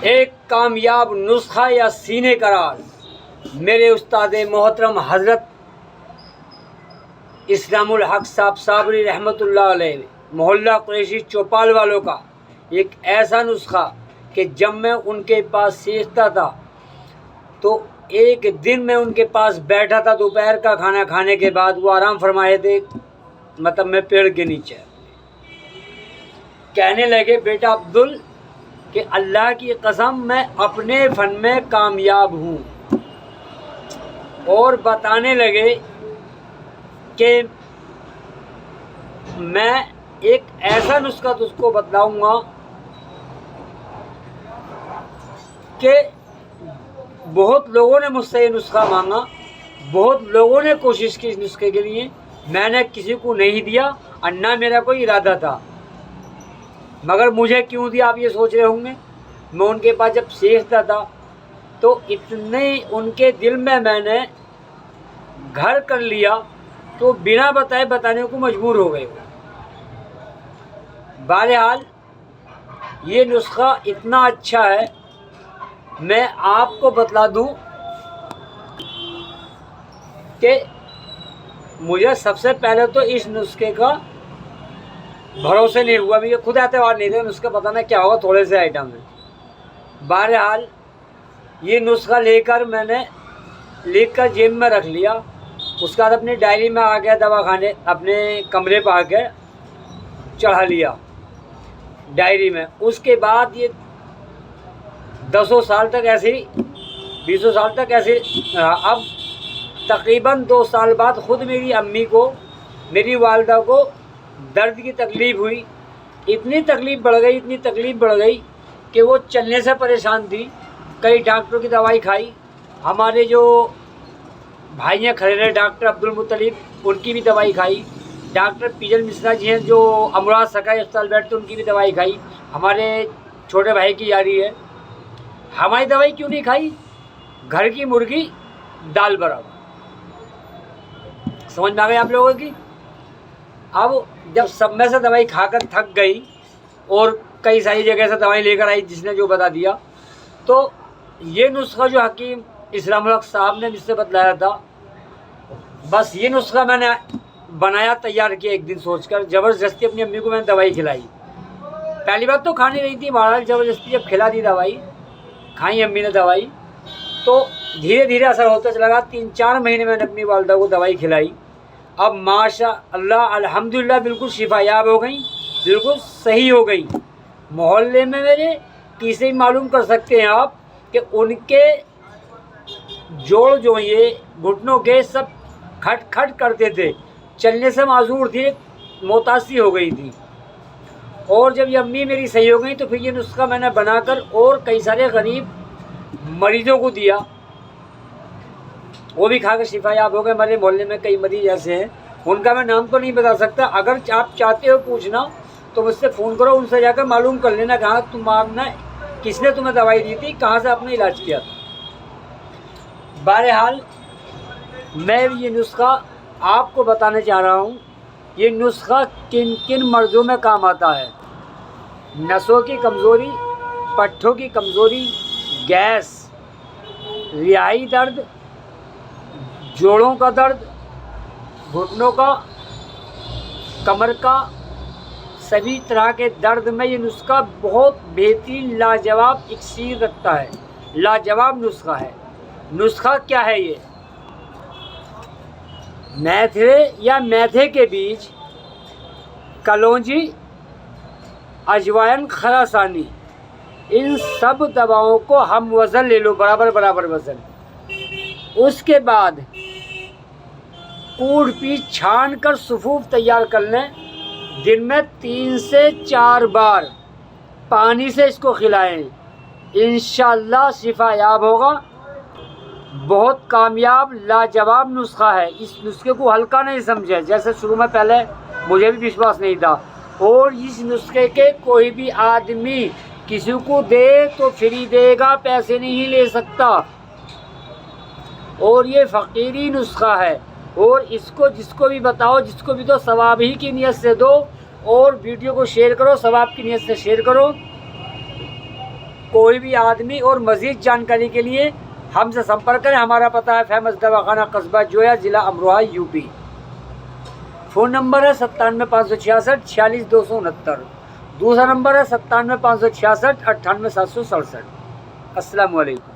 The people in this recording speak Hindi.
एक कामयाब नुस्खा या सीने करार मेरे उस्ताद मोहतरम हज़रत इस्लामुल हक साहब साबरी रहमतुल्लाह अलैह मोहल्ला कुरैशी चौपाल वालों का एक ऐसा नुस्खा कि जब मैं उनके पास सीखता था तो एक दिन मैं उनके पास बैठा था दोपहर का खाना खाने के बाद। वो आराम फरमाए थे, मतलब मैं पेड़ के नीचे। कहने लगे, बेटा अब्दुल कि अल्लाह की कसम मैं अपने फ़न में कामयाब हूँ। और बताने लगे कि मैं एक ऐसा नुस्खा तुझको बतलाऊँगा कि बहुत लोगों ने मुझसे ये नुस्खा मांगा, बहुत लोगों ने कोशिश की इस नुस्खे के लिए, मैंने किसी को नहीं दिया और ना मेरा कोई इरादा था। मगर मुझे क्यों दिया आप ये सोच रहे होंगे। मैं उनके पास जब सीखता था तो इतने उनके दिल में मैंने घर कर लिया तो बिना बताए बताने को मजबूर हो गए। बहरहाल ये नुस्खा इतना अच्छा है, मैं आपको बतला दूं कि मुझे सबसे पहले तो इस नुस्खे का भरोसे नहीं हुआ। मुझे खुद एतबार नहीं था नुस्खा पता ना क्या होगा, थोड़े से आइटम में। बहरहाल ये नुस्खा लेकर मैंने लिख कर जेब में रख लिया। उसके बाद अपनी डायरी में आ गया, दवाखाने अपने कमरे पर आकर चढ़ा लिया डायरी में। उसके बाद ये 10 साल तक ऐसे ही, 20 साल तक ऐसे। अब तकरीबन 2 साल बाद ख़ुद मेरी अम्मी को, मेरी वालदा को दर्द की तकलीफ़ हुई। इतनी तकलीफ़ बढ़ गई कि वो चलने से परेशान थी। कई डॉक्टरों की दवाई खाई। हमारे जो भाइयाँ खड़े रहे डॉक्टर अब्दुल मुत्तलिब, उनकी भी दवाई खाई। डॉक्टर पीजल मिश्रा जी हैं जो अमराज सकाई अस्पताल बैठते, उनकी भी दवाई खाई। हमारे छोटे भाई की यारी है। हमारी दवाई क्यों नहीं खाई? घर की मुर्गी दाल बराबर। समझ में आ गई आप लोगों की। अब जब सब में से दवाई खाकर थक गई और कई सारी जगह से दवाई लेकर आई जिसने जो बता दिया, तो ये नुस्खा जो हकीम इस्लामुल हक साहब ने मुझसे बतलाया था, बस ये नुस्खा मैंने बनाया, तैयार किया एक दिन सोचकर। ज़बरदस्ती अपनी अम्मी को मैंने दवाई खिलाई। पहली बात तो खानी नहीं थी, बहरहाल ज़बरदस्ती जब खिला दी दवाई, खाई अम्मी ने दवाई, तो धीरे धीरे असर होता चला गया। 3-4 महीने मैंने अपनी वालदा को दवाई खिलाई। अब माशा अल्लाह अल्हम्दुलिल्लाह बिल्कुल शिफायाब हो गई, बिल्कुल सही हो गई। मोहल्ले में मेरे किसे ही मालूम कर सकते हैं आप कि उनके जोड़ जो ये घुटनों के सब खट खट करते थे, चलने से माजूर थी, मोतासी हो गई थी। और जब ये अम्मी मेरी सही हो गई तो फिर ये नुस्खा मैंने बनाकर और कई सारे गरीब मरीज़ों को दिया, वो भी खाकर शिफायाब हो गए। हमारे मोहल्ले में कई मरीज ऐसे हैं, उनका मैं नाम तो नहीं बता सकता। अगर आप चाहते हो पूछना तो मुझसे फ़ोन करो, उनसे जाकर मालूम कर लेना कहाँ तुम्हारा किसने तुम्हें दवाई दी थी, कहाँ से आपने इलाज किया था। बहरहाल मैं ये नुस्खा आपको बताने चाह रहा हूँ। ये नुस्खा किन किन मर्ज़ों में काम आता है। नसों की कमज़ोरी, पट्ठों की कमज़ोरी, गैस, रिहाई दर्द, जोड़ों का दर्द, घुटनों का, कमर का, सभी तरह के दर्द में ये नुस्खा बहुत बेहतरीन लाजवाब इक्सीर रखता है। लाजवाब नुस्खा है। नुस्खा क्या है ये? मेथरे या मेथे के बीज, कलौंजी, अजवाइन, खरासानी, इन सब दवाओं को हम वज़न ले लो, बराबर बराबर वज़न। उसके बाद कूड़ पीस छान कर सुफूफ तैयार कर लें। दिन में 3 से 4 बार पानी से इसको खिलाएं, इंशाअल्लाह शिफायाब होगा। बहुत कामयाब लाजवाब नुस्खा है। इस नुस्खे को हल्का नहीं समझे, जैसे शुरू में पहले मुझे भी विश्वास नहीं था। और इस नुस्खे के कोई भी आदमी किसी को दे तो फ्री देगा, पैसे नहीं ले सकता। और ये फ़कीरी नुस्खा है। और इसको जिसको भी बताओ, जिसको भी दो, सवाब ही की नीयत से दो। और वीडियो को शेयर करो, सवाब की नीयत से शेयर करो। कोई भी आदमी और मज़ीद जानकारी के लिए हमसे संपर्क करें। हमारा पता है फेमस दवाखाना कस्बा जोया, ज़िला अमरोहा, यूपी। फ़ोन नंबर है 97 566 46 269। दूसरा नंबर है 97 566 98 767। अस्सलाम वालेकुम।